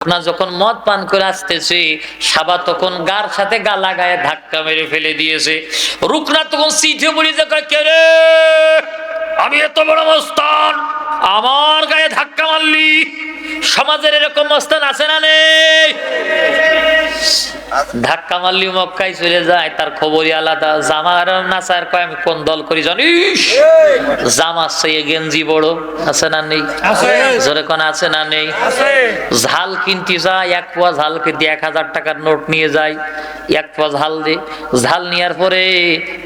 না যখন মদ পান করে আসতেছে, সাবা তখন গার সাথে গা লাগায় ধাক্কা মেরে ফেলে দিয়েছে। রুকনা তখন সিটে পড়ে যায়, কে রে, আমি এত বড় মস্তান, আমার গায়ে ধাক্কা মারলি? সমাজের এরকম মস্তান আছে না নেই? ধাক্কা মারলি মক্কায় চলে যায়, তার খবরই আলাদা। জামার নাচার কয় আমি কোন দল করি জানিস? জামার চেয়ে গেঞ্জি বড়, আছে না নেই? জোরে কোন আছে না নেই? ঝাল কিনতে যায়, এক পোয়া ঝাল কিনতে 1000 টাকার নোট নিয়ে যায়। এক পোয়া ঝাল দে, ঝাল নেওয়ার পরে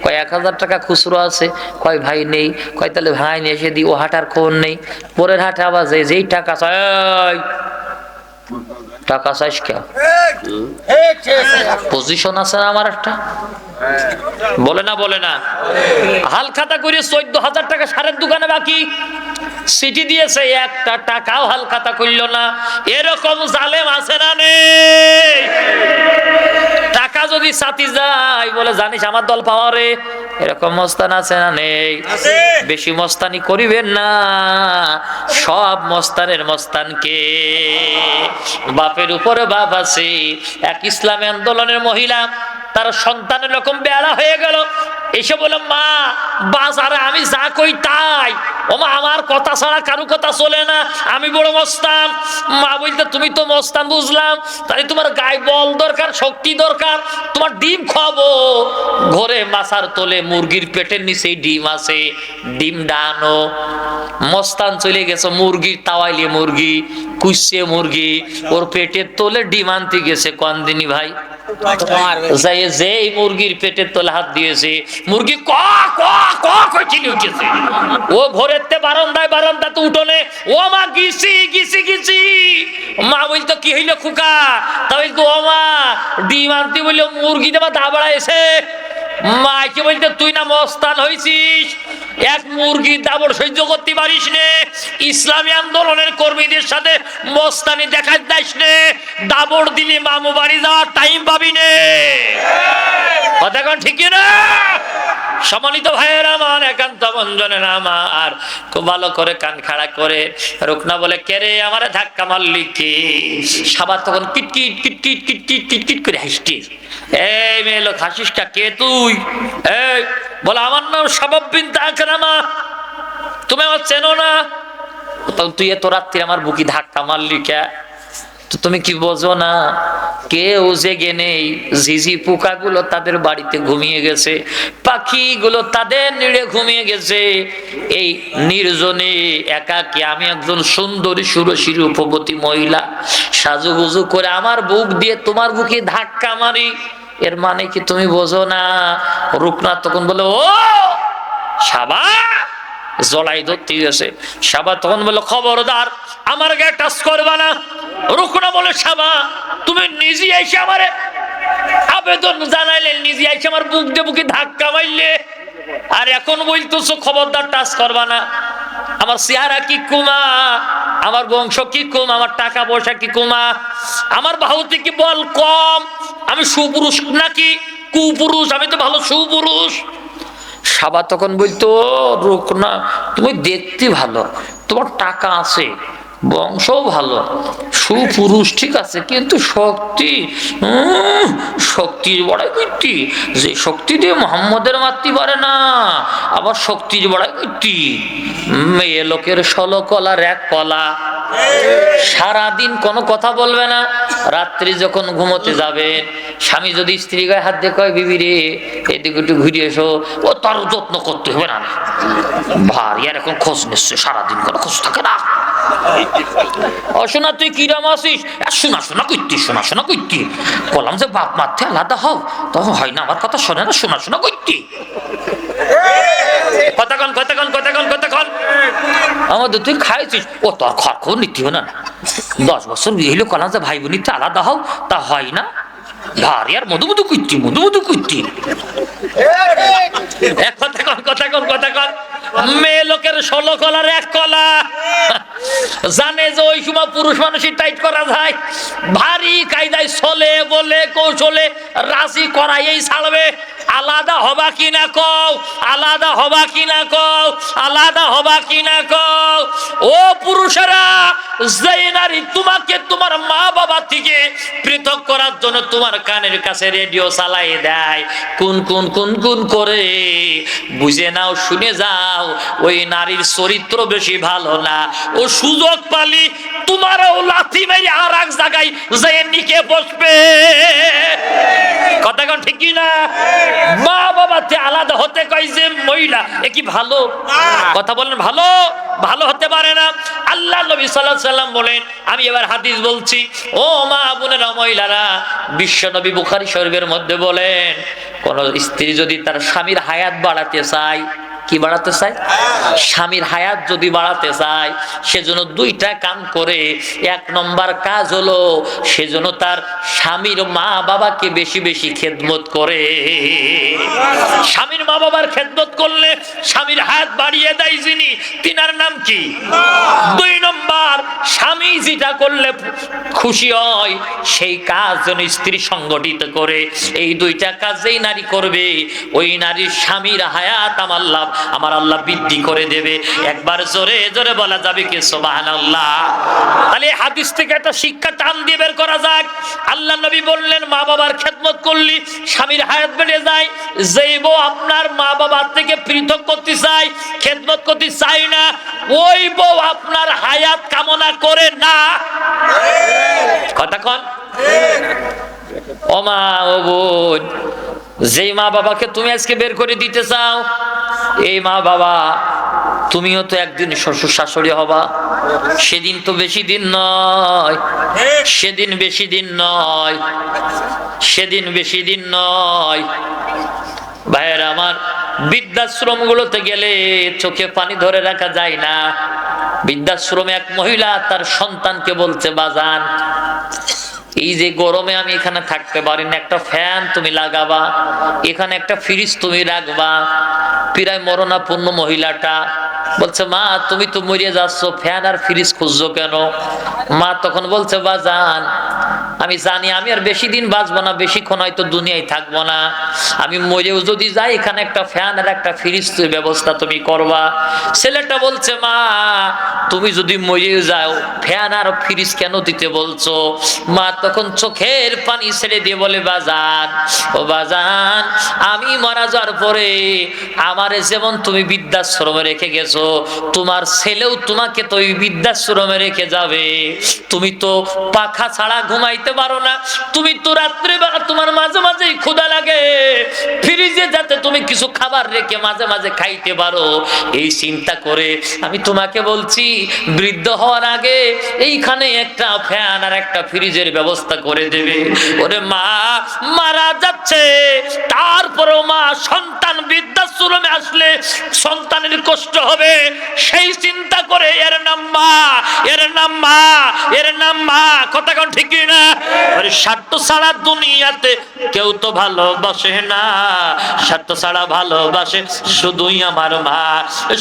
কয় 1000 টাকা খুচরো আছে, কয় ভাই নেই, কয় তাহলে ভাই নিয়ে এসে দি। ও হাঁটার খবর নেই, পরের হাটে আবার যেই টাকা চাই, টাকা চাইস কে? পজিশন আছে না আমার একটা, বলে না বলে না? হালখাতা করে 14,000 টাকা সারের দোকানে বাকি, সিটি দিয়েছে, একটা টাকাও হালখাতা করল না। এরকম জালেম আছে না নেই? টাকা যদি সাথী যায় বলে জানিস আমার দল পাওয়ারে, এরকম মস্তান আছে না নেই? বেশি মস্তানি করিবেন না, সব মস্তানের মস্তান কে? বাপের উপরে বাপ আছে। এক ইসলামী আন্দোলনের মহিলা, তার সন্তানের রকম বেড়া হয়ে গেল, এসে বলে মা বাজারে আমি যা কই তাই, ও মা আমার কথা ছাড়া কারো কথা চলে না, আমি বড় মস্তান। মা বলতে তুমি তো মস্তান বুঝলাম, তাহলে তোমার গায়ে বল দরকার, শক্তি দরকার, তোমার ডিম খাবো। ঘরে মাছার তোলে মুরগির পেটের নিচে ডিম আছে, ডিম ডানো। মস্তান চলে গেছে মুরগির তাওয়াইলে মুরগি, কুইসে মুরগি, ওর পেটের তোলে ডিম আনতে গেছে। কোন দিনই ভাই যেই মুরগির পেটের তোলে হাত দিয়েছে, মুরগি ক ক ক কইছিলি উঠেছে। ও ঘরেতে বারান্দায় বারান্দাতে উঠোনে, ও মা গিছি গিছি গিছি। মা বলতো কি হইলো খুকা? তা বলতো ও মা ডিম আনতে বললো মুরগি দেবা দাবড়া এসে। মাকে বলতে তুই না মস্তান হয়েছিস, এক মুরগির দাবড় সহ্য করতে পারিস নে, ইসলামী আন্দোলনের কর্মীদের সাথে মস্তানি দেখা যাস নে, দাবড় দিলে মামু বাড়ি যাওয়ার টাইম পাবি নে। কথা কোন ঠিক না? সম্মানিত ভাইয়ের আমার, একান্ত বন্ধনের আমার, খুব ভালো করে কান খাড়া করে রুকনা বলে, কে রে আমারে ধাক্কা মারলি কি? সাবা তখন কিটকিট কিটকিট কিটকিট কিটকিট করে হাসছিস। এই মেয়ে লোক হাসিসটা কে তুই? এই বলে আমার নাম শাবাব বিনতে আকরামা, তুমি আমার চেনো না? তুই এত রাত্রি আমার বুকি ধাক্কা মারলি কে? তুমি কি বোঝো না? কেউ জেগে নেই, ঝিঝি পোকা গুলো তাদের বাড়িতে ঘুমিয়ে গেছে, পাখি গুলো তাদের নিড়ে ঘুমিয়ে গেছে। এই নির্জনে একাকী আমি একজন সুন্দরী সুরসী রূপবতী মহিলা সাজুগুজু করে আমার বুক দিয়ে তোমার বুকে ধাক্কা মারি, এর মানে কি তুমি বোঝো না? রুকনা তখন বলে, ও সাবা, জলাই ধরতে গেছে। সাবা তখন বললো, খবরদার আমার গায়ে টাচ করবা না। রুকনা বলে, সাবা তুমি নিজে এসে আমারে আবেদন জানাইলে, নিজে এসে আমার বুক দিয়ে বুকে ধাক্কা মারলে, আর এখন বলতেছো খবরদার টাচ করবা না। আমার চেহারা কি কুমা, আমার বংশ কি কম, আমার টাকা পয়সা কি কুমা, আমার বাহুতে কি বল কম, আমি সুপুরুষ নাকি কুপুরুষ? আমি তো ভালো সুপুরুষ। সাবা তখন বলতো, রুকনা তুমি দেখতে ভালো, তোমার টাকা আছে, বংশও ভালো, সুপুরুষ ঠিক আছে, কিন্তু শক্তি, শক্তির বড়াই করতি, যে শক্তি দিয়ে মোহাম্মদের মারতে পারে না, আবার শক্তির বড়াই করতি। মেয়ে লোকের 16 কলার এক কলা, সারাদিন কোনো কথা বলবে না, রাত্রি যখন ঘুমোতে যাবে, স্বামী যদি স্ত্রী গায়ে হাত দিয়ে কয়, বিবি রে এদিকে একটু ঘুরে এসো, ও তার যত্ন করতে হবে না, ভারী আর এখন খোঁজ নিচ্ছে, সারাদিন কোনো খোঁজ থাকে না। অশোনা তুই কিরাম আসিস? শোনা শোনা করতি, শোনা শোনা করতি, বললাম যে বাপ মারতে আলাদা হও, তখন হয় না, আমার কথা শোনে না, শোনা শোনা করতি। কথা কন কথা কন কথা কন কথা কন, আমাদের তুই খাইছিস, ও তোর খর খবর নিতে হবে না, 10 বছর বিয়ে হইলো, কলাম যে ভাই বোনিতে আলাদা হও, তা হয় না, ভারী আর মধু মধু করতি, মধু মধু করতি। কথা কন কথা কন কথা কন, মেয়ে লোকের 16 কলার এক কলা। জানে যে ওই সময় পুরুষ মানুষই টাইট করা যায়, ভারী কায়দায় চলে বলে কৌশলে রাজি করাইয়েই ছাড়বে। আলাদা হবা কিনা কও, আলাদা হবা কিনা কও, আলাদা হবা কিনা কও। ও পুরুষেরা, যে নারী তোমাকে তোমার মা বাবা থেকে পৃথক করার জন্য তোমার কানের কাছে রেডিও চালাই দেয়, কোন কোন কোন কোন করে, বুঝে নাও, শুনে যাও, ওই নারীর চরিত্র বেশি ভালো না। ও সুযোগ পালি তোমারও লাথি মেরে আর এক জায়গায় যে নিকে বসবে। কথা কোন ঠিক কি না? মা বাবাতে আলাদা হতে কয় যে মহিলা, এ কি ভালো কথা বলেন? ভালো ভালো হতে পারে না। আল্লাহ নবী সাল্লাল্লাহু আলাইহি সাল্লাম বলেন, আমি এবার হাদিস বলছি, ও মা বোনেরা, মহিলারা, বিশ্ব নবী বুখারী শরীফের মধ্যে বলেন, কোন স্ত্রী যদি তার স্বামীর হায়াত বাড়াতে চায়, কি বাড়াতে চায়? স্বামীর হায়াত যদি বাড়াতে চায়, সেজন্য দুইটা কাম করে। এক নম্বর কাজ হলো সেজন্য তার স্বামীর মা বাবাকে বেশি বেশি খেদমত করে। স্বামীর মা বাবার খেদমত করলে স্বামীর হায়াত বাড়িয়ে দেয় যিনি, তিনার নাম কি? দুই নম্বর, স্বামী যেটা করলে খুশি হয় সেই কাজ যেন স্ত্রী সংগঠিত করে। এই দুইটা কাজ যেই নারী করবে, ওই নারীর স্বামীর হায়াত আমার আল্লাহ বৃদ্ধি করে দেবে। একবার জোরে জোরে বলা যাবে কি সুবহানাল্লাহ? তাহলে হাদিস থেকে একটা শিক্ষা টান দিয়ে বের করা যাক। আল্লাহ নবী বললেন, মা বাবার খেদমত করলে স্বামীর হায়াত বেড়ে যায়। যেই বউ আপনার মা বাবার থেকে পৃথক করতে চায়, খেদমত করতে চায় না, ওই বউ আপনার হায়াত কামনা করে না। কথা কন? ও মা, ও বোন, যেই মা বাবাকে তুমি আজকে বের করে দিতে চাও, এই মা বাবা তুমিও তো একদিন শ্বশুর শাশুড়ি হবা। সেদিন তো বেশি দিন নয়, সেদিন বেশি দিন নয়, সেদিন বেশি দিন নয়। ভাইয়েরা আমার, বৃদ্ধাশ্রম গুলোতে গেলে চোখে পানি ধরে রাখা যায় না। বৃদ্ধাশ্রমে এক মহিলা তার সন্তানকে বলছে, বাজান, এই যে গরমে আমি এখানে থাকতে পারি না, একটা ফ্যান তুমি লাগাবা, এখানে একটা ফ্রিজ তুমি রাখবা। প্রায় মরণাপন্ন মহিলাটা বলছে, মা তুমি তো মরিয়ে যাচ্ছ, ফ্যান আর ফ্রিজ খুঁজছো কেন? মা তখন বলছে, বাজান, আমি জানি আমি আর বেশি দিন বাঁচবো না, বেশিক্ষণ হয়তো দুনিয়ায় থাকবো না। আমি মরেও যদি যাই, এখানে একটা ফ্যান আর একটা ফ্রিজ ব্যবস্থা তুমি করবা। ছেলেটা বলছে, মা তুমি যদি মরেও যাও, ফ্যান আর ফ্রিজ কেন দিতে বলছো? মা তখন চোখের পানি ছেড়ে দিয়ে বলে, বাজান, ও বাজান, আমি মারা যাওয়ার পরে আমারে যেমন তুমি বৃদ্ধাশ্রমে রেখে গেছো, তোমার ছেলেও তোমাকে তো ওই বৃদ্ধাশ্রমে রেখে যাবে। তুমি তো পাখা ছাড়া ঘুমাইতে পারো না, তুমি তো রাত্রিবেলা তোমার মাঝে মাঝে ক্ষুধা লাগে, ফ্রিজে যাতে তুমি কিছু খাবার রেখে মাঝে মাঝে খাইতে পারো। এই চিন্তা করে আমি তোমাকে বলছি, বৃদ্ধ হওয়ার আগে এইখানে একটা ফ্যান আর একটা ফ্রিজের ব্যবস্থা করে দেবে। ওরে মা মারা যাচ্ছে, তারপরেও মা সন্তান বৃদ্ধাশ্রমে আসলে সন্তানের কষ্ট হবে, সেই চিন্তা করে এর নাম মা, এর নাম মা, এর নাম মা। কথা কোন ঠিক না? আরে স্বার্থ ছাড়া দুনিয়াতে কেউ তো ভালোবাসে না, স্বার্থ ছাড়া ভালোবাসে শুধুই আমার মা।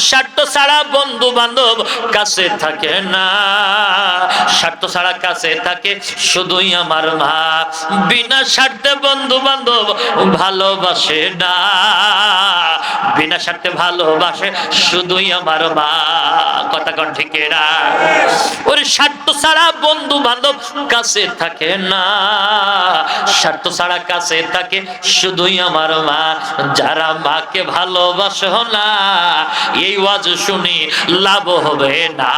স্বার্থ ছাড়া বন্ধু বান্ধব কাছে থাকে না, স্বার্থ ছাড়া কাছে থাকে শুধুই আমার মা। বিনা স্বার্থে বন্ধু বান্ধব ভালোবাসে না, বিনা স্বার্থে ভালোবাসে শুধুই আমার মা। কথা কোন ঠিক না? ওরে স্বার্থ ছাড়া বন্ধু বান্ধব কাছে থাকে না, স্বার্থ ছাড়া কাছে থাকে শুধুই আমার মা। যারা মাকে ভালোবাসো না, এই ওয়াজ শুনি লাভ হবে না।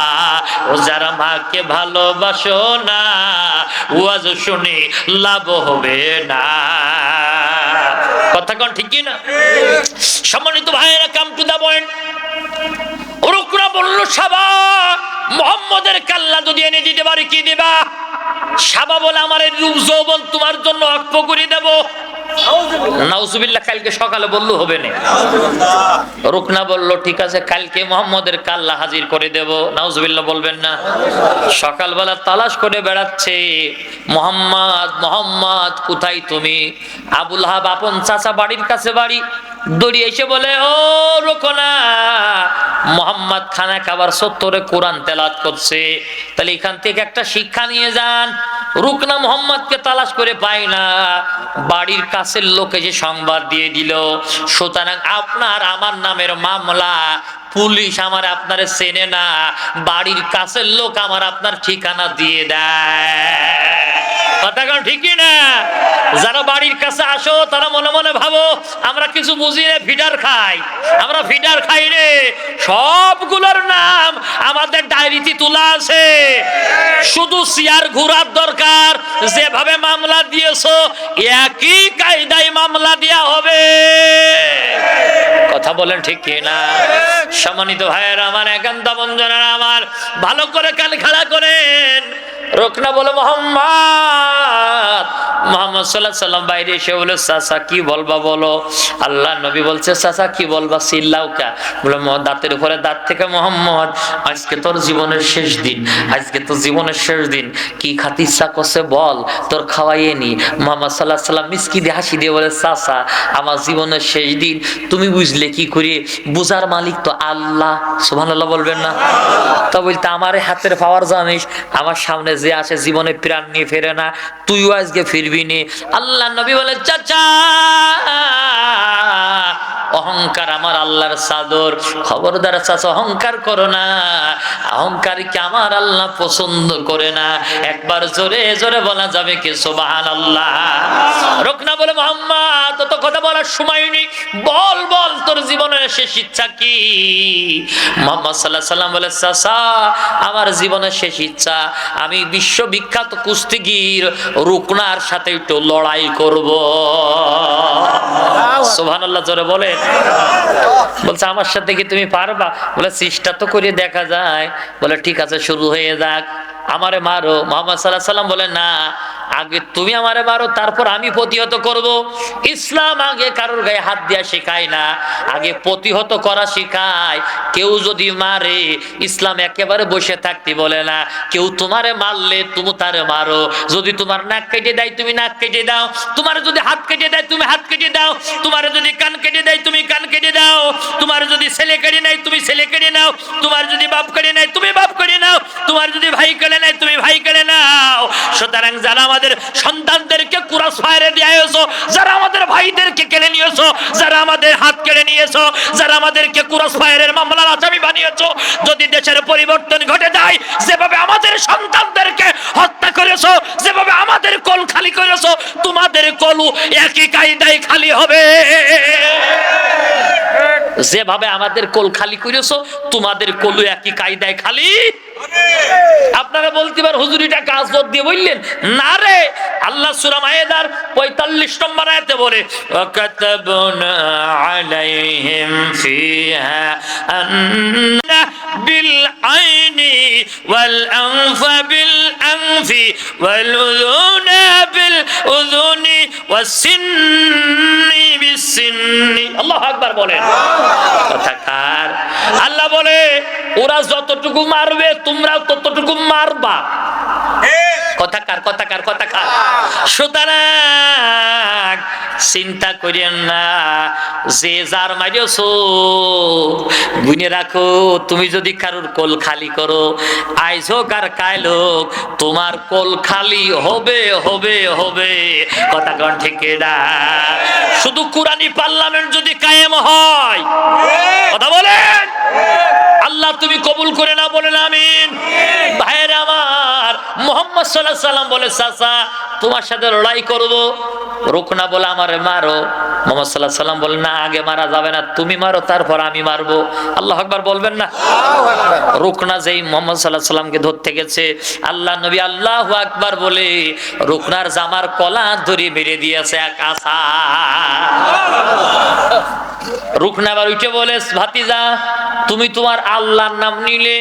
ও যারা মাকে ভালোবাসো না, ওয়াজ শুনি লাভ হবে না। কথা কোন ঠিক না? সম্মানিত ভাইয়েরা, কাম টু দা পয়েন্ট। রুকনা বলল, সাবা, মুহাম্মদের কাল্লা যদি এনে দিতে পারি কি দিবা? সাবা বলে, আমার এই রূপ যৌবন তোমার জন্য অক্ষ করে দেব। নাউজুবিল্লাহ কালকে সকালে বললো হবে না। রুকনা বলল ঠিক আছে কালকে মোহাম্মদের কাল্লা হাজির করে দেব। নাউজুবিল্লাহ বলবেন না। সকালবেলা তালাশ করে বেড়াচ্ছে, মোহাম্মদ মোহাম্মদ কোথায় তুমি? আবুল হাব আপন চাচা বাড়ির কাছে বাড়ি, দড়িয়ে এসে বলে ও রুকনা, মোহাম্মদ খানা খাবার সত্তরে কোরআন তেলাওয়াত করছে, তাহলে এখান থেকে একটা শিক্ষা নিয়ে যান। রুকনা মোহাম্মদকে তালাশ করে পায় না, বাড়ির কাছের লোক এসে সংবাদ দিয়ে দিল, সুতরাং আপনার আমার নামের মামলা, পুলিশ আমার আপনারে চেনে না, বাড়ির কাছের লোক আমার আপনার ঠিকানা দিয়ে দেয়। কথা কারণ ঠিকই না? যারা বাড়ির কাছে আসো তারা মনে মনে ভাবো আমরা কিছু বুঝি না, ফিডার খাই। আমরা ফিডার খাই রে, সবগুলোর নাম আমাদের ডায়েরিতে তোলা আছে, শুধু চেয়ার ঘোরার দরকার। যেভাবে মামলা দিয়েছো একই কায়দায় মামলা দেয়া হবে। কথা বলেন ঠিক কিনা? সম্মানিত ভাইয়েরা আমার, একান্ত বন্ধুরা আমার, ভালো করে কান খাড়া করেন। রুকনা বলে মোহাম্মদ সাল্লাল্লাহু আলাইহি সাল্লাম বাইরে এসে বলে চাচা কি বলবা বলো। আল্লাহ নবী বলছে চাচা কি বলবা, চিল্লাও কা? বলে দাঁতের উপরে দাঁত থেকে, মোহাম্মদ আজকে তোর জীবনের শেষ দিন, আজকে তোর জীবনের শেষ দিন, কি খাতি ইচ্ছা করছে বল, তোর খাওয়াইয়ে নি। মুহাম্মদ সাল্লাল্লাহু আলাইহি সাল্লাম মিসকি দিয়ে হাসি দিয়ে বলে চাচা আমার জীবনের শেষ দিন তুমি বুঝলে কি করে? বুঝার মালিক তো আল্লাহ। সুবহানাল্লাহ বলবেন না? তা বলতে আমার হাতের পাওয়ার জানিস, আমার সামনে যে আসে জীবনে প্রাণ নিয়ে ফেরে না, তুইও আজকে ফিরবি নি। আল্লাহ নবী বলে চাচা অহংকার আমার আল্লাহর চাদর, খবরদার চাচা অহংকার করো না, অহংকারীকে আমার আল্লাহ পছন্দ করে না। একবার জোরে জোরে বলা যাবে কি সুবহানাল্লাহ? রুকনা বলে মোহাম্মদ তো কথা বলার সময় নেই, বল বল তোর জীবনের শেষ ইচ্ছা কি? মুহাম্মদ সাল্লাল্লাহু আলাইহি সাল্লাম বলে চাচা আমার জীবনের শেষ ইচ্ছা আমি বিশ্ববিখ্যাত কুস্তিগীর রুকনার সাথে একটু লড়াই করব। সুবহানাল্লাহ জোরে বলে। বলছে আমার সাথে কি তুমি পারবা? বলে চেষ্টা তো করে দেখা যায়। বলে ঠিক আছে শুরু হয়ে যাক, আমারে মারো। মুহাম্মদ সাল্লাল্লাহু আলাইহি সাল্লাম বলে না, আগে তুমি আমারে মারো তারপর আমি প্রতিহত করব। ইসলাম আগে কারোর গায়ে হাত দিয়া শেখায় না, আগে প্রতিহত করা শেখায়। কেউ যদি মারে ইসলাম একেবারে বসে থাকতে বলে না, কেউ তোমারে মারলে তুমি তারে মারো। যদি তোমার নাক কেটে দেয় তুমি নাক কেটে দাও, তোমার যদি হাত কেটে দেয় তুমি হাত কেটে দাও, তোমার যদি কান কেটে দেয় তুমি কান কেটে দাও, তোমার যদি ছেলে কেটে নেয় তুমি ছেলে কেটে নাও, তোমার যদি বাপ কেটে নেয় তুমি বাপ কেটে নাও, তোমার যদি ভাই কেটে নেয় তুমি ভাই কেটে নাও। সুতরাং যারা আমাদের সন্তানদেরকে ক্রস ফায়ারে দিয়েছো, যারা আমাদের ভাইদেরকে কেড়ে নিয়েছো, যারা আমাদের হাত কেড়ে নিয়েছো, যারা আমাদেরকে ক্রস ফায়ারের মামলার আসামি বানিয়েছো, যদি দেশের পরিবর্তন ঘটে যায়, যেভাবে আমাদের সন্তানদেরকে হত্যা করেছো, যেভাবে আমাদের কোল খালি করেছো, তোমাদের কোলও একই কায়দায় খালি হবে। যেভাবে আমাদের কোল খালি করেছো তোমাদের কোলও একই কায়দায় খালি। আপনারা বলতে পারেন হুজুরিটা কাজ দিয়ে বললেন না রে। আল্লাহ সূরা মায়েদার 45 নম্বর আয়াতে বলে ওয়াকাতাবনা আলাইহিম ফিহা আন্না বিল আইনি ওয়াল আনফা বিল আনফি ওয়াল উযুনা বিল উযুনি ওয়াস সিন্নি বিস সিন্নি। আল্লাহু আকবার বলেন। কথাকার আল্লাহ বলে ওরা যতটুকু মারবে তোমরাও ততটুকু মারবা। কথাকার কথাকার কথাকার। সুতরাং চিন্তা করিয়েন না, যে যার মারিয়েছো গুনে রাখো। তুমি যদি কারোর কোল খালি করো, আইজ হোক আর কাল হোক, তোমার কোল খালি হবে হবে হবে। কথা কোন ঠিক না? শুধু কোরআনি পার্লামেন্ট যদি কায়েম হয়, কথা বলেন, আল্লাহ তুমি কবুল করে না, বলেন আমিন। ভাইরা আমার, মুহাম্মদ সাল্লাল্লাহু আলাইহি সাল্লাম বলে চাচা তোমার সাথে লড়াই করব। রুকনা বলে আমারে মারো। মুহাম্মদ সাল্লাল্লাহু আলাইহি সাল্লাম বলে না, আগে মারা যাবে না, তুমি মারো তারপর আমি মারবো। আল্লাহু আকবার বলবেন না? রুকনা যেই মুহাম্মদ সাল্লাল্লাহু আলাইহি সাল্লামকে ধরতে গেছে, আল্লাহ নবী আল্লাহু আকবার বলে রুকনার জামার কলা ধরে মেরে দিয়েছে এক আসা। রুকনা আবার উঠে বলে ভাতিজা তুমি তোমার আল্লাহর নাম নিলে,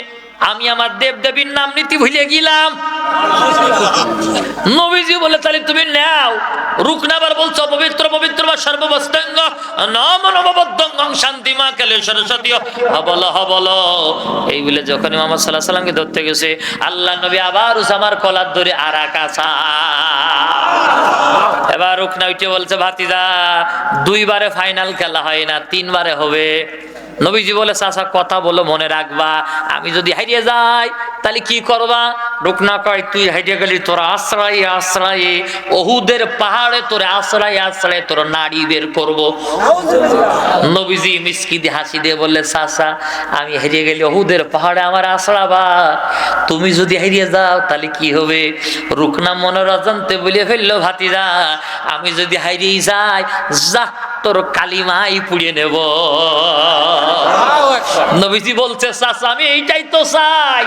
আমি আমার দেব দেবীর নাম নিতে ভুলে গেলাম। নবীজি বলে তাহলে তুমি নাও। রুকনা আবার বলছো অপবিত্র পবিত্র সর্ববস্তঙ্গ নম নববদ্ধং শান্তিমা কালে সরস্বতী হবল হবল। এই বলে যখন মুহাম্মদ সাল্লাল্লাহু আলাইহি সাল্লামকে ধরতে গেছে, আল্লাহ নবী আবার উসামার কলার ধরে আরাকাসা। এবার রুকনা উঠে বলছে, ভাতিজা দুইবারে ফাইনাল খেলা হয় না, তিনবারে হবে। নবীজি বলে, চাচা কথা বলো, মনে রাখবা, আমি যদি হারিয়ে যাই তাহলে কি করবা? রুকনা কয়, তুই হারিয়ে গেলি, তোর আশ্রয় আশ্রয়ে ওহুদের পাহাড়ে তোর আশ্রয় আশ্রয়ে তোর নাড়ি বের করবো। নবীজি মিসকি দিয়ে হাসি দিয়ে বললে, চাচা আমি হারিয়ে গেলি ওহুদের পাহাড়ে আমার আশ্রাবা, তুমি যদি হারিয়ে যাও তাহলে কি হবে? রুকনা মনের অজান্তে বলে ফেললো, ভাতিজা আমি যদি হারিয়ে যাই, যা তোর কালিমাই পুড়িয়ে নেব। নবীজি বলছে, চাচা আমি এইটাই তো চাই।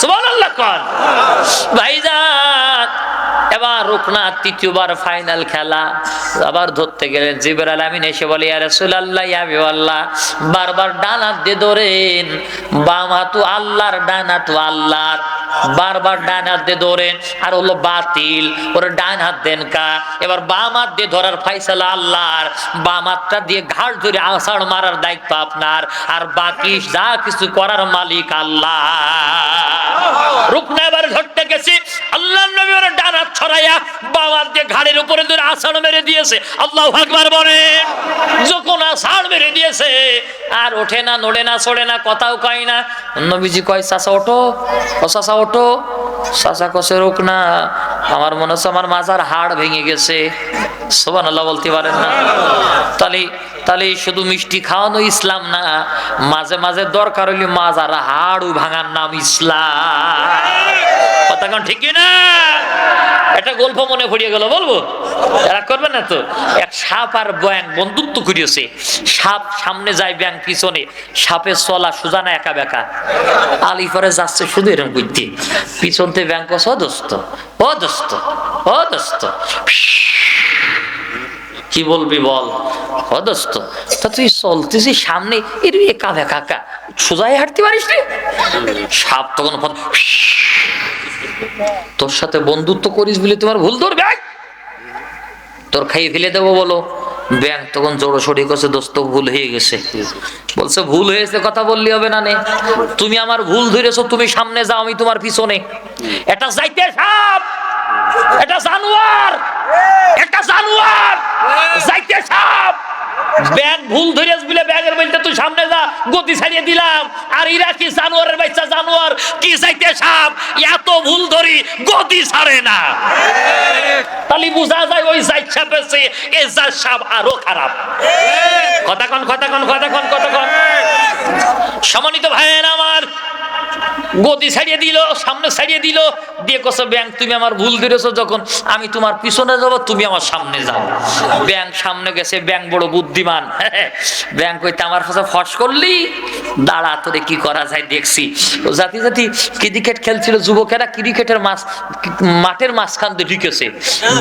সুবহানাল্লাহ কোন ভাইজান। এবার রুকনা তৃতীয়বার ফাইনাল খেলা আবার ধরতে গেলেন। জিবরাইল আমিন এসে বলে, ইয়া রাসূলুল্লাহ ইয়া হাবিবাল্লাহ, বারবার ডান হাত দিয়ে ধরেন, বাম হাত আল্লাহর, ডান হাত আল্লাহর, বারবার ডান হাত দিয়ে ধরেন। আর হলো বাতিল, ওর ডান হাত দেন কা। এবার বাম হাত দিয়ে ধরার ফায়সালা আল্লাহর, বাম হাতটা দিয়ে ঘাড় ধরে আষাঢ় মারার দায়িত্ব আপনার, আর বাকি যা কিছু করার মালিক আল্লাহ। রুকনা এবার ধরতে গেছে, আল্লাহর নবী ওর ডান হাত ছড়াইয়া বাম হাত দিয়ে ঘাড়ের উপরে ধরে আষাঢ় মেরে দিয়েছে। আল্লাহু আকবার বলে। যখন আষাঢ় মেরে দিয়েছে আর ওঠে না, নড়ে না, ছড়ে না, কথাও কয় না। নবীজি কয়, চাচা ওঠো, ও চাচা ওঠো। চাচা কসে, রুকনা আমার মনে হচ্ছে আমার মাজার হাড় ভেঙে গেছে। সুবহানাল্লাহ বলতে পারেন না? তাহলে শুধু মিষ্টি খাওয়ানো ইসলাম না, মাঝে মাঝে দরকার হইলে মাজার হাড়ও ভাঙার নাম ইসলাম। কথা কোন ঠিক না? একটা গল্প মনে পড়িয়ে গেল, বলবো? এরা করবে না তো? এক সাপ আর ব্যাঙ বন্ধুত্ব করিয়েছে। সাপ সামনে যায়, ব্যাঙ পিছনে। সাপের চলা সোজা না, একা বেকা। আলি পরে যাচ্ছে শুধু এরকম করতে, পিছনতে ব্যাঙ কস, ও দোস্ত, ও দোস্ত, ও দোস্ত, কি বলবি বল, ও দোস্ত তা তুই চলতেছিস সামনে, এর একা বেকা কা, সোজাই হাঁটতে পারিস রে? সাপ তখন, তোর সাথে বন্ধুত্ব করিস বলে তোমার ভুল ধরবে, তোর খাইয়ে ফেলে দেবো বলো। ব্যাং তখন জোড়ো সড়ি করছে, দোস্ত ভুল হয়ে গেছে। বলছে, ভুল হয়েছে কথা বললি হবে না নে, তুমি আমার ভুল ধরেছো, তুমি সামনে যাও, আমি তোমার পিছনে। এটা যাইতে সাপ, এটা জানোয়ার, এটা জানোয়ার, যাইতে সাপ। ব্যাগ ভুল ধরিয়াস বলে ব্যাগের বলতে তুই সামনে যা, গতি ছাড়িয়ে দিলাম। আর ইরা কি জানোয়ারের বাচ্চা, জানোয়ার কি যাইতে সাপ, এত ভুল ধরি গতি ছাড়ে না। তাহলে বোঝা যায় ওই যাই সাপের চেয়ে এই যা সাপ আরো খারাপ। কথা কন, কথা কন, কথা কন, কথা কন। সম্মানিত ভাইয়েরা আমার, গতি ছাড়িয়ে দিল, সামনে ছাড়িয়ে দিল, দিয়ে কসে, ব্যাং তুমি আমার ভুল ধরেছো, যখন আমি তোমার পিছনে যাবো তুমি আমার সামনে যাও। ব্যাং সামনে গেছে, ব্যাং বড় বুদ্ধিমান। ব্যাং কইতে, আমার কাছে ফস করলি, দাঁড়া তোরে কি করা যায় দেখছি। জাতি জাতি ক্রিকেট খেলছিল যুবকেরা, ক্রিকেটের মাঠের মাঝখান দিয়ে ঢুকেছে।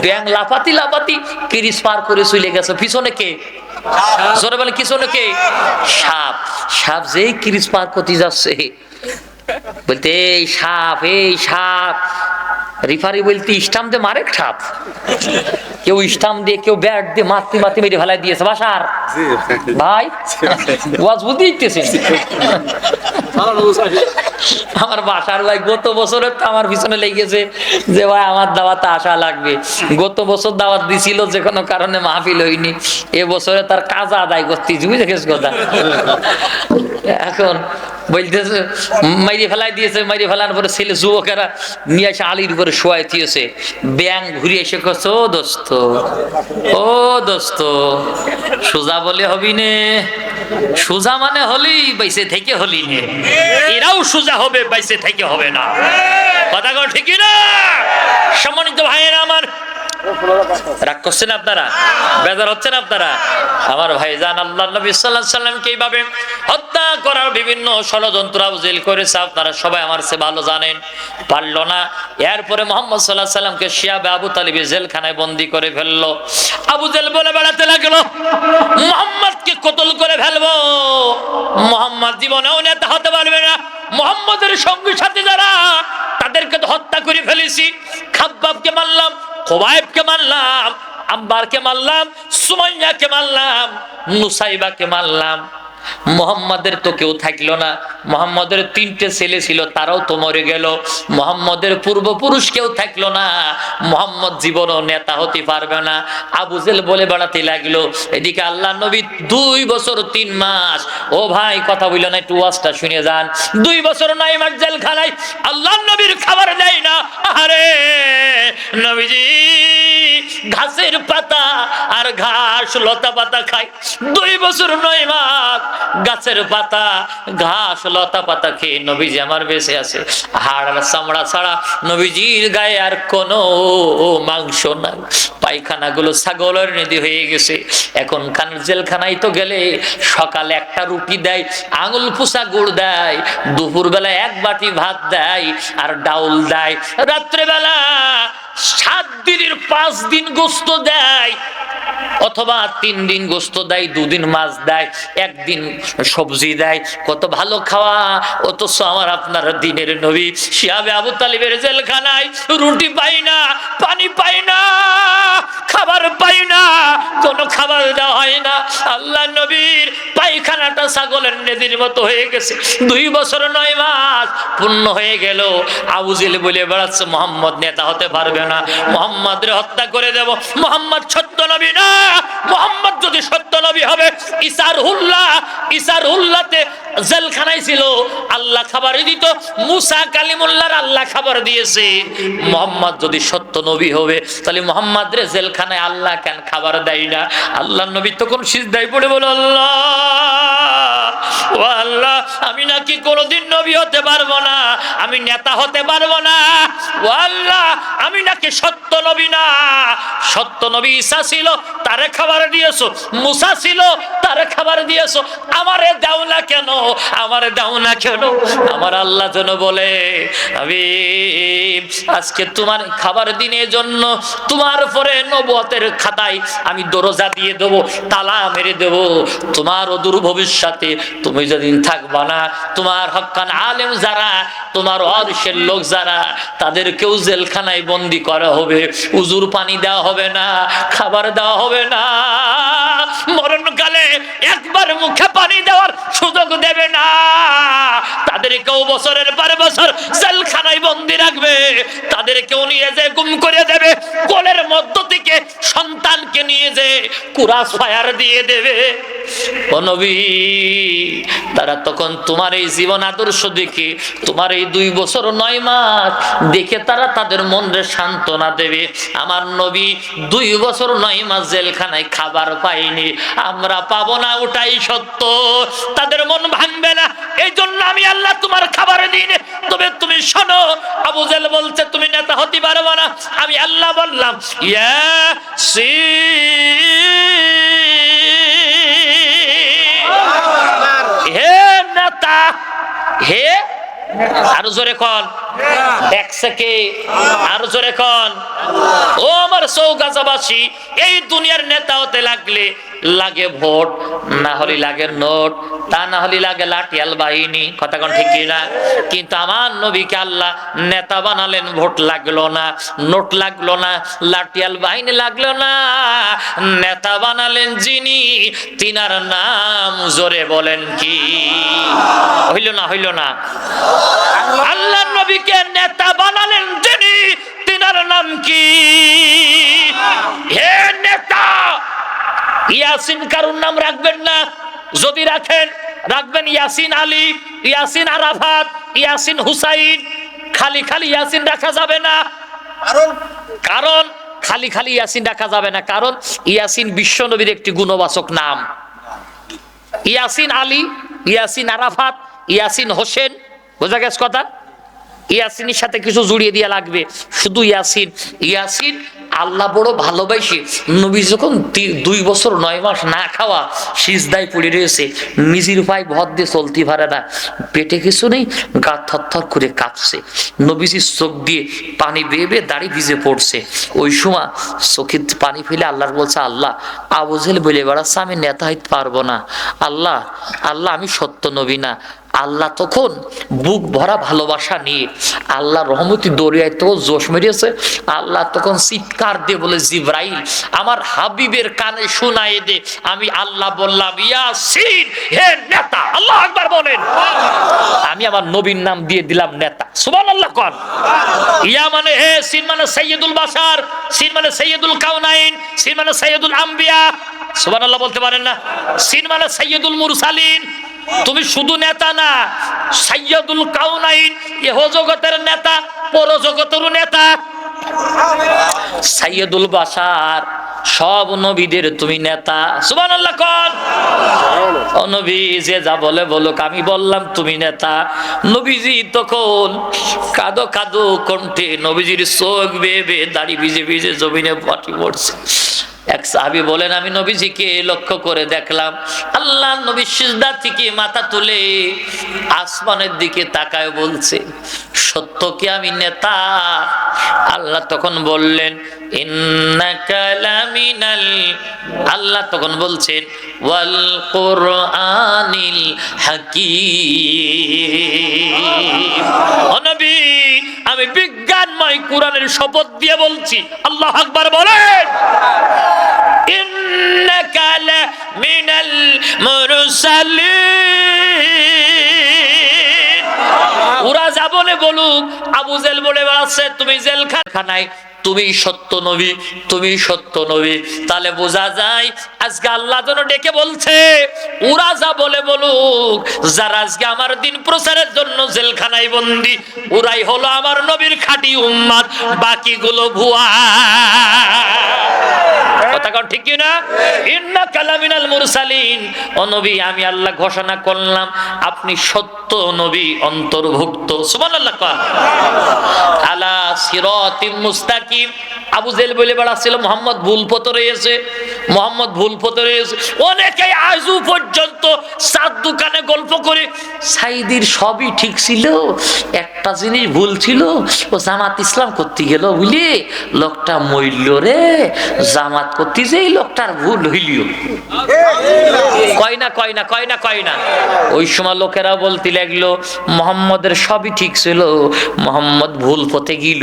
ব্যাং লাফাতি লাফাতি ক্রিজ পার করে চলে গেছে। পিছনে কে? জোরে বলে, পিছনে কে? সাপ। সাপ যেই ক্রিজ পার করতে যাচ্ছে, বলতে, এই সাপ, এই সাপ। রিফারি বলতে, স্টাম্প দিয়ে মারে সাপ। কেউ স্টাম্প দিয়ে, কেউ ব্যাট দিয়ে মারতে মারতে মেরে ফেলাই দিয়েছে। বাসার ভাই ওয়াজ বুঝতে দিতেছেন? আমার বাসার ভাই গত বছরে তো আমার পিছনে লেগেছে যে ভাই আমার দাওয়াতে আসা লাগবে। গত বছর দাওয়াত দিছিল, যে কোনো কারণে মাহফিল হয়নি। এবছরে তার কাজা আদায় করতেছি, বুঝে গেছ কথা। এখন বলতেছে মাইরে ফেলাই দিয়েছে, মাইরে ফেলার পরে ছেলে যুবকেরা নিয়ে এসে আলির উপরে শোয়াই দিয়েছে। ব্যাং ঘুরে এসে করছে, ও দোস্ত, ও দোস্ত, সোজা বলে হবি নে, সোজা মানে হলি বাইসে থেকে হলি নে, এরাও সোজা হবে, বাইসে থেকে হবে না। কথা কও ঠিক না? সম্মানিত ভাইয়েরা আমার, রাগ করছেন আপনারা? বেজার হচ্ছেন আপনারা? আমার ভাইজান, আল্লাহর নবী সাল্লাল্লাহু আলাইহি সাল্লামকে এইভাবে হত্যা করার বিভিন্ন ষড়যন্ত্র আবুজেল করেছে, আপনারা সবাই আমার চেয়ে ভালো জানেন। পারল না। এরপরে মুহাম্মদ সাল্লাল্লাহু আলাইহি সাল্লামকে শিয়াবে আবু তালিব জেলখানায় বন্দী করে ফেললো। আবু জেল বলে বেড়াতে লাগলো, মুহাম্মদকে কতল করে ফেলবো, মুহাম্মদ জীবনেও নেতা হতে পারবে না। মুহাম্মদের সঙ্গী সাথী যারা, তাদেরকে তো হত্যা করে ফেলেছি। খাব্বাবকে মারলাম, খুবাইবকে মারলাম, আম্বারকে মারলাম, সুমাইয়াকে মারলাম, নুসাইবাকে মারলাম, মুহাম্মাদের তো কেউ থাকলো না। মুহাম্মাদের 3টে ছেলে ছিল, তারাও তো মরে গেল। মুহাম্মাদের পূর্বপুরুষ কেউ থাকলো না, মুহাম্মদ জীবনও নেতা হতে পারবে না। আবু জেল বলে বেড়াতে লাগলো। এদিকে আল্লাহ নবী 2 বছর 3 মাস, ও ভাই কথা বললো না, একটু ওয়াজটা শুনে যান। 2 বছর 9 মাস জেলখানায় আল্লাহ নবীর খাবার দেয় না। আরে নবীজি ঘাসের পাতা আর ঘাস লতা পাতা খায়। 2 বছর 9 মাস গাছের পাতা ঘাস লতা পাতা খেয়ে নবীজি আমার বেঁচে আছে। হাড় আর চামড়া ছাড়া নবীজির গায়ে আর কোনো মাংস নাই। পায়খানাগুলো ছাগলের নিধি হয়ে গেছে। এখন কানের জেলখানায় তো গেলে সকালে একটা রুটি দেয়, আঙুল পুষা গুড় দেয়, দুপুর বেলা 1 বাটি ভাত দেয় আর ডাউল দেয়, রাত্রেবেলা 7 দিনের 5 দিন গোস্ত দেয়, অথবা 3 দিন গোস্ত দেয়, 2 দিন মাছ দেয়, 1 দিন সবজি দেয়। কত ভালো খাওয়া! অথচ আমার আপনার দিনের নবী শিহাবে আবু তালিবের জেলখানায় রুটি পাই না, পানি পাই না, খাবার পাই না, কোনো খাবার দেওয়া হয় না। আল্লাহ নবীর পায়খানাটা ছাগলের নেদির মতো হয়ে গেছে। 2 বছর 9 মাস পূর্ণ হয়ে গেল। আবু জেল বলে বেড়াচ্ছে মুহাম্মদ নেতা হতে পারবে না, মুহাম্মদের হত্যা করে দেব। মুহাম্মদ সত্য নবী না। মুহাম্মদ যদি সত্য নবী হবে, ইসারুল্লাহতে জেলখানায় ছিল, আল্লাহ খাবার দিত। মুসা কালিমুল্লাহর আল্লাহ খাবার দিয়েছে। মুহাম্মদ যদি সত্য নবী হবে, তাহলে মুহাম্মাদের জেলখানায় আল্লাহ কেন খাবার দেয় না? আল্লাহ নবী তখন সিজদায় পড়ে বলে, আল্লাহ ও আল্লাহ, আমি নাকি কোনোদিন নবী হতে পারবো না, আমি নেতা হতে পারবো না। ও আল্লাহ, আমি নাকি সত্য নবী না। সত্য নবী ঈসা ছিল, তারে খাবার দিয়েছো। মুসা ছিল, তারে খাবার দিয়েছো। আমারে দাও না কেন? আমারে দাও না কেন? আমার আল্লাহ যেন বলে, আমি আজকে তোমার খাবার দিনের জন্য তোমার পরে নবুয়তের খাতায় আমি দরজা দিয়ে দেবো, তালা মেরে দেবো। তোমার অদূর ভবিষ্যতে তুমি যেদিন থাকবা না, তোমার হক্কান আলেম যারা, তোমার ওয়ারিসের লোক যারা, তাদেরকেও জেলখানায় বন্দি করা হবে। উজুর পানি দেওয়া হবে না, খাবার দেওয়া হবে না। মরণকালে একবার মুখে পানি দেওয়ার সুযোগ দেবে না। তাদেরকেও বছরের পর বছর জেলখানায় বন্দি রাখবে। তাদেরকেও নিয়ে যে গুম করে দেবে। কোলের মধ্য থেকে সন্তানকে নিয়ে যে কুরাস ফায়ার দিয়ে দেবে। ও নবী, তারা তখন তোমার এই জীবন আদর্শ দেখে, তোমার এই 2 বছর 9 মাস দেখে তারা তাদের মনে সান্ত্বনা দেবে। আমার নবী 2 বছর 9 মাস জেলখানায় খাবার পাইনি, আমরা পাবো না, ওটাই সত্য। তাদের মন ভাঙবে না। এই জন্য আমি আল্লাহ তোমার খাবার দিইনি। তবে তুমি শোনো, আবু জেল বলছে তুমি নেতা হতে পারবে না। আমি আল্লাহ বললাম, হে নেতা, হে আরো জোরে কন, দেখছে কে? আরো জোরে কন। ও আমার চৌগাছাবাসী, এই দুনিয়ার নেতা হতে লাগলে লাগে ভোট, না হলে লাগে নোট, তা না হলে লাগে লাঠিয়াল বাহিনী। কথা কোন ঠিক না? কিন্তু আমার নবীকে আল্লাহ নেতা বানালেন, ভোট লাগলো না, নোট লাগলো না, লাঠিয়াল বাহিনী লাগলো না। নেতা বানালেন যিনি, তিনার নাম জোরে বলেন কি? হইল না? হইল না? আল্লাহ নবীকে নেতা বানালেন যিনি, তিনার নাম কি? হে নেতা, ইয়াসিন কারুর নাম রাখবেন না। যদি রাখেন, রাখবেন ইয়াসিন আলী, ইয়াসিন আরাফাত, ইয়াসিন হুসাইন। খালি খালি ইয়াসিন রাখা যাবে না। কারণ খালি খালি ইয়াসিন রাখা যাবে না, কারণ ইয়াসিন বিশ্ব নবীর একটি গুণবাচক নাম। ইয়াসিন আলী, ইয়াসিন আরাফাত, ইয়াসিন হোসেন, বোঝা গেছে কথা? ইয়াসিনের সাথে কিছু জুড়িয়ে দিয়া লাগবে। শুধু ইয়াসিন, ইয়াসিন আল্লাহ বড় ভালোবাসে। নবী যখন 2 বছর 9 মাস না খাওয়া সিজদায় পড়ে রয়েছে, নিজের পায়ে ভর দিয়ে চলতে পারে না, পেটে কিছু নেই, গা থরথর করে কাঁপছে, নবীজির চোখ দিয়ে পানি বেয়ে বেয়ে দাড়ি ভিজে পড়ছে। ওই সময় চোখে পানি ফেলে আল্লাহর বলছে, আল্লাহ, আবু জেহেল বলে বেড়াচ্ছে আমি নেতা হইতে পারবো না। আল্লাহ, আল্লাহ আমি সত্য নবী না, আল্লাহ তখন বুক ভরা ভালোবাসা নিয়ে আল্লাহ রহমতি দরিয়ায় তো জোশ মেরিয়েছে। আল্লাহ তখন চিৎকার দিয়ে বলে, জিব্রাইল আমার হাবিবের কানে শোনায় দে আমি আল্লাহ বললাম ইয়াসিন হে নেতা। আল্লাহু আকবার বলেন। আমি আমার নবীর নাম দিয়ে দিলাম নেতা। সুবহানাল্লাহ কোন। ইয়া মানে হে, সিন মানে সাইয়্যিদুল বাশার, সিন মানে সাইয়্যিদুল কাউনাইন, সিন মানে সাইয়্যিদুল আম্বিয়া। সুবহানাল্লাহ বলতে পারেন না? সিন মানে সাইয়্যিদুল মুরসালিন। তুমি শুধু নেতা না, সাইয়্যিদুল কাউনাইন, ইহ জগতের নেতা, পরজগতেরও নেতা। সাইয়্যিদুল বাশার, সব নবীদের তুমি নেতা। সুবহানাল্লাহ কোন। ও নবী যে যা বলে বলুক, আমি বললাম তুমি নেতা। নবীজি তখন কাঁদো কাঁদো কণ্ঠে, নবীজির চোখ বেয়ে বেয়ে দাড়ি ভিজে ভিজে জমিনে পাটি পড়ছে। এক সাহাবী বলেন, আমি নবীজিকে লক্ষ্য করে দেখলাম আল্লাহ নবী সিজদা থেকে মাথা তুলে আসমানের দিকে তাকায় বলছে, সত্য কি আমি নেতা? আল্লাহ তখন বললেন, ইন্নাকা লামিনাল, আল্লাহ তখন বলছেন ওয়াল কুরআনিল হাকীম। ও নবী, আমি বিজ্ঞানময় কোরআনের শপথ দিয়ে বলছি। আল্লাহু আকবার বলেন। ইন্নাকা লামিনাল মুরসালিন। ওরা যা বলে বলুক, আবু জেল বলে বেড়াচ্ছে তুমি জেলখানায়, তুমি সত্য নবী, তুমি সত্য নবী। তাহলে বোঝা যায় আজকে আল্লাহ যেন ডেকে বলছে, ওরা যা বলে বলুক, যারা আজকে আমার দিন প্রচারের জন্য জেলখানায় বন্দী, ওরাই হলো আমার নবীর খাঁটি উম্মত, বাকিগুলো ভুয়া। কথা কোন ঠিক কি না? ইন্নাকা লামিনাল মুরসালিন। ও নবী, আমি আল্লাহ ঘোষণা করলাম আপনি সত্য নবী অন্তর্ভুক্ত। সুবহানাল্লাহ। আলা সিরাতিম মুস্তাকিম। আবু জেল বলে বেড়াচ্ছিল মোহাম্মদ ভুল পথে রয়েছে, মোহাম্মদ ভুল পথে রয়েছে। অনেকেই আজও পর্যন্ত চার দোকানে গল্প করে, সাইদির সবই ঠিক ছিল, একটা জিনিস ভুল ছিল, ও জামাত ইসলাম করতে গেল বুঝলি, লোকটা মইল রে, জামাত করতে যেই লোকটার ভুল হইল। কয় না কয় না কয় না কয় না। ওই সময় লোকেরা বলতে লাগলো মোহাম্মদের সবই ঠিক ছিল, মোহাম্মদ ভুল পথে গিল,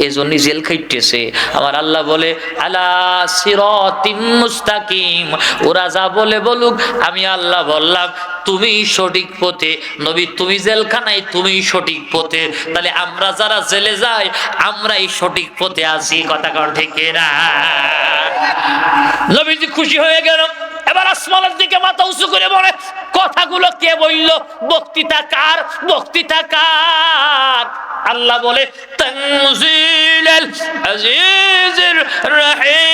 এজন্য জেল খাইতেছে। আমার আল্লাহ বলে আলা সিরাতিম মুস্তাকিম। ওরা যা বলে বলুক, আমি আল্লাহ বললাম তুমি সঠিক পথে। নবী তুমি জেলখানায়, তুমি সঠিক পথে। তাহলে আমরা যারা জেলে যাই, আমরাই সঠিক পথে আছি। কথা কর ঠিক না? নবীজি খুশি হয়ে গেল। এবার আসমানের দিকে মাথা উঁচু করে বলে, কথাগুলো কে বলল? বক্তৃতা কার? বক্তৃতা কার? আল্লাহ বলে তানজিলাল আজিজির রহিম।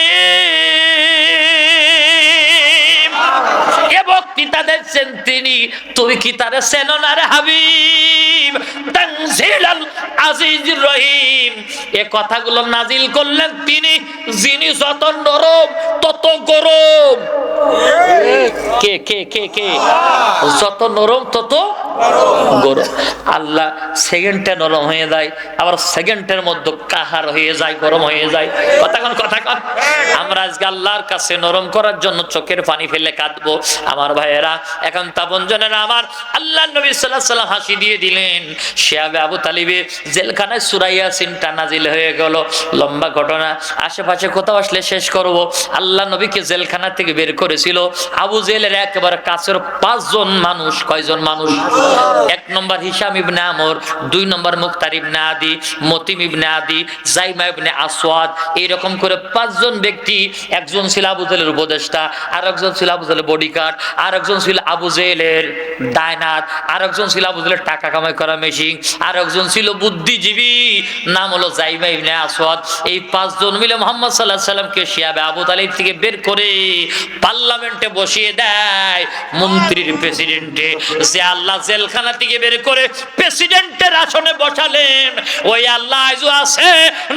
এ বক্তৃতা দিচ্ছেন তিনি, তুমি কি তারে চেনো না রে হাবিব? তানজিলাল আজিজির রহিম। এ কথাগুলো নাজিল করলেন তিনি, যিনি যত নরম তত গরম। কে কে কে কে? যত নরম তত গরম। আল্লাহ সেকেন্ডে নরম হয়ে যায়, আবার সেকেন্ডের মধ্যে কাহার হয়ে যায়, গরম হয়ে যায়। কথা কন কথা কন। আমরা আজকে আল্লাহর কাছে নরম করার জন্য চোখের পানি ফেলে কাঁদবো। আমার ভাইয়েরা, এখন তাপনজনেরা, আমার আল্লাহ নবী সাল্লাল্লাহু আলাইহি ওয়াসাল্লাম হাসি দিয়ে দিলেন। শিয়াবে আবু তালিবের জেলখানায় সূরা ইয়াসিনটা নাজিল হয়ে গেল। লম্বা ঘটনা, আশেপাশে কোথাও আসলে শেষ করব। আল্লাহ নবীকে জেলখানা থেকে বের করেছিল আবু জেলের একেবারে কাছের 5 জন মানুষ। কয়জন মানুষ? 1 নম্বর হিশাম ইবনে আমর, 2 নম্বর মুখতার ইবনে আদি, মতিম ইবনে আদি, জাইমা ইবনে আসওয়াদ। এরকম করে 5 জন ব্যক্তি। একজন ছিল আবু জেলের উপদেষ্টা, আর একজন ছিল আবু জেলের বডিগার্ড, আর একজন ছিল আবু জেলের ডায়নার, আর একজন ছিল আবু জেলের টাকা কামাই করা মেশিন, আর একজন ছিল বুদ্ধিজীবী, নাম হলো জাইমা ইবনে আসওয়াদ। এই 5 জন মিলে মুহাম্মদ সাল্লাল্লাহু আলাইহি ওয়াসাল্লামকে শিয়াবে আবু তালিব থেকে বের করে পার্লামেন্টে বসিয়ে দেয় মন্ত্রীর প্রেসিডেন্টে। যে আল্লাহ জেলখানা থেকে বের করে প্রেসিডেন্টের আসনে বসালেন, ওই আল্লাহ আজও আছে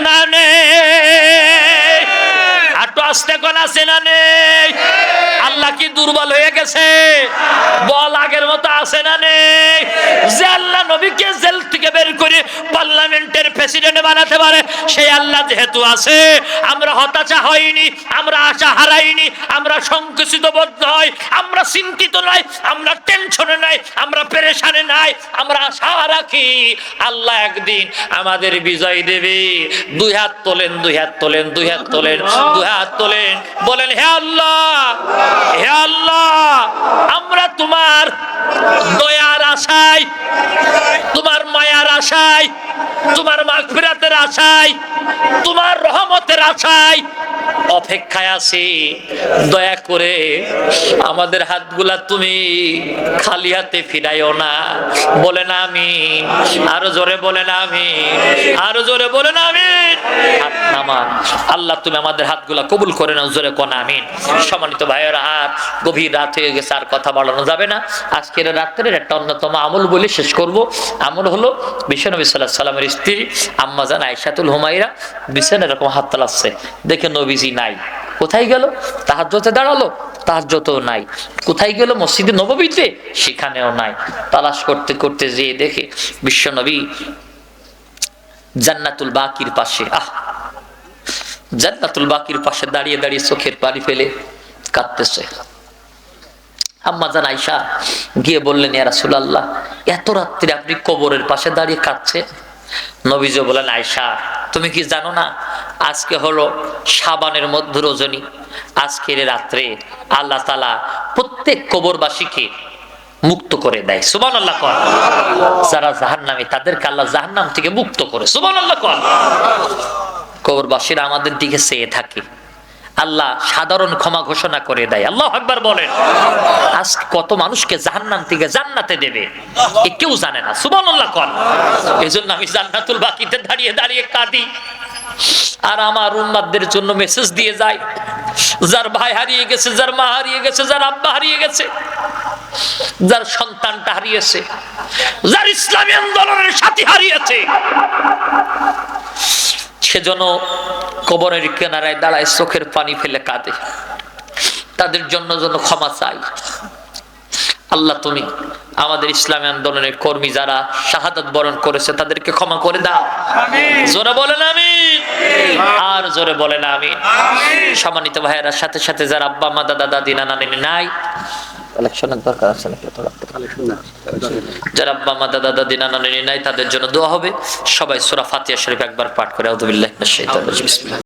না নেই? আটো আসতে কোন আছে না নেই? আল্লাহ কি দুর্বল হয়ে গেছে? বল আগের মতো আছে না নেই? যে আল্লাহ নবীকে জেল থেকে বের করে পার্লামেন্টের প্রেসিডেন্ট প্রেসিডেন্ট বানাতে পারে, সেই আল্লাহ যেহেতু আছে, আমরা হতাশা হইনি, আমরা আশা হারাইনি, আমরা সংকুচিত বোধ নয়, আমরা চিন্তিত নয়, আমরা টেনশনে নাই, আমরা পেরেশানে নাই, আমরা আশা রাখি আল্লাহ একদিন আমাদের বিজয় দেবে। দুই হাত তোলেন, দুই হাত তোলেন, দুই হাত তোলেন, দুই হাত তোলেন, বলেন হে আল্লাহ, হে আল্লাহ, আমরা তোমার দয়ার আশায়, তোমার মায়ার আশায়, তোমার মাগফিরাতের আশায়, তোমার রহমতের আশায় অপেক্ষায় আছি। দয়া করে আমাদের হাতগুলা তুমি খালি হাতে ফিরাইও না। বলেন আমিন, আরো জোরে বলেন আমিন, আরো জোরে বলেন আমিন। হাত নামান। আল্লাহ তুমি আমাদের হাতগুলা কবুল করে নাও, জোরে কোন আমিন। সম্মানিত ভাইয়েরা, আর গভীর রাত হয়ে গেছে, আর কথা বাড়ানো যাবে না। আজকের রাত্রের একটা অন্যতম আমল বলে শেষ করব। আমল হলো বিশ্বনবী সাল্লাল্লাহু আলাইহি সাল্লামের স্ত্রী আম্মা জান আয়েশাতুল হুমায়রা বিছানায় এরকম হাত তালাচ্ছে, দেখে নবীজি নাই। কোথায় গেল? তাহাজ্জুদে দাঁড়ালো, তাহাজ্জুদও নাই। কোথায় গেল? মসজিদে নববীতে, সেখানেও নাই। তালাশ করতে করতে যেয়ে দেখে বিশ্বনবী জান্নাতুল বাকির পাশে, জান্নাতুল বাকির পাশে দাঁড়িয়ে দাঁড়িয়ে চোখের পানি ফেলে কাঁদতেছে। আম্মা জান আয়েশা গিয়ে বললেন, ইয়া রাসূলুল্লাহ, এত রাত্রে আপনি কবরের পাশে দাঁড়িয়ে কাঁদছেন? নবীজি বলেন, আয়েশা, তুমি কি জানো না, আজকে হলো শাবানের মধ্য রজনী। আজকের রাত্রে আল্লাহ তাআলা প্রত্যেক কবরবাসীকে মুক্ত করে দেয়। সুবহানাল্লাহ কর। যারা জাহান্নামী তাদেরকে আল্লাহ জাহান্নাম থেকে মুক্ত করে। সুবহানাল্লাহ কর। কবরবাসীরা আমাদের দিকে চেয়ে থাকে, আল্লাহ সাধারণ ক্ষমা ঘোষণা করে দেয়। আল্লাহু আকবার বলেন। আজকে কত মানুষকে জাহান্নাম থেকে জান্নাতে দেবে এ কেউ জানে না। সুবহানাল্লাহ কর। এজন্য আমি জান্নাতুল বাকিতে দাঁড়িয়ে দাঁড়িয়ে কাঁদি, আর আমার উম্মতদের জন্য মেসেজ দিয়ে যাই, যার ভাই হারিয়ে গেছে, যার মা হারিয়ে গেছে, যার আব্বা হারিয়ে গেছে, যার সন্তানটা হারিয়েছে, যার ইসলামী আন্দোলনের সাথী হারিয়েছে, সেজন্য কবরের কিনারায় দাঁড়ায় চোখের পানি ফেলে কাঁদে। তাদের জন্য ক্ষমা চাই। আল্লাহ তুমি আমাদের ইসলামী আন্দোলনের কর্মী যারা শাহাদাত বরণ করেছে তাদেরকে ক্ষমা করে দাও। জোরে বলেন আমিন, আর জোরে বলেন আমিন। সম্মানিত ভাইয়েরা, সাথে সাথে যারা আব্বা মা দাদা দাদি নানা নানি নাই, কালেকশনের দরকার আছে নাকি? যারা আব্বা মা দাদা দাদি নানা নানি নাই, তাদের জন্য দোয়া হবে। সবাই সূরা ফাতিহা শরীফ একবার পাঠ করে আউযু বিল্লাহি মিনাশ শাইতানির রাজিম।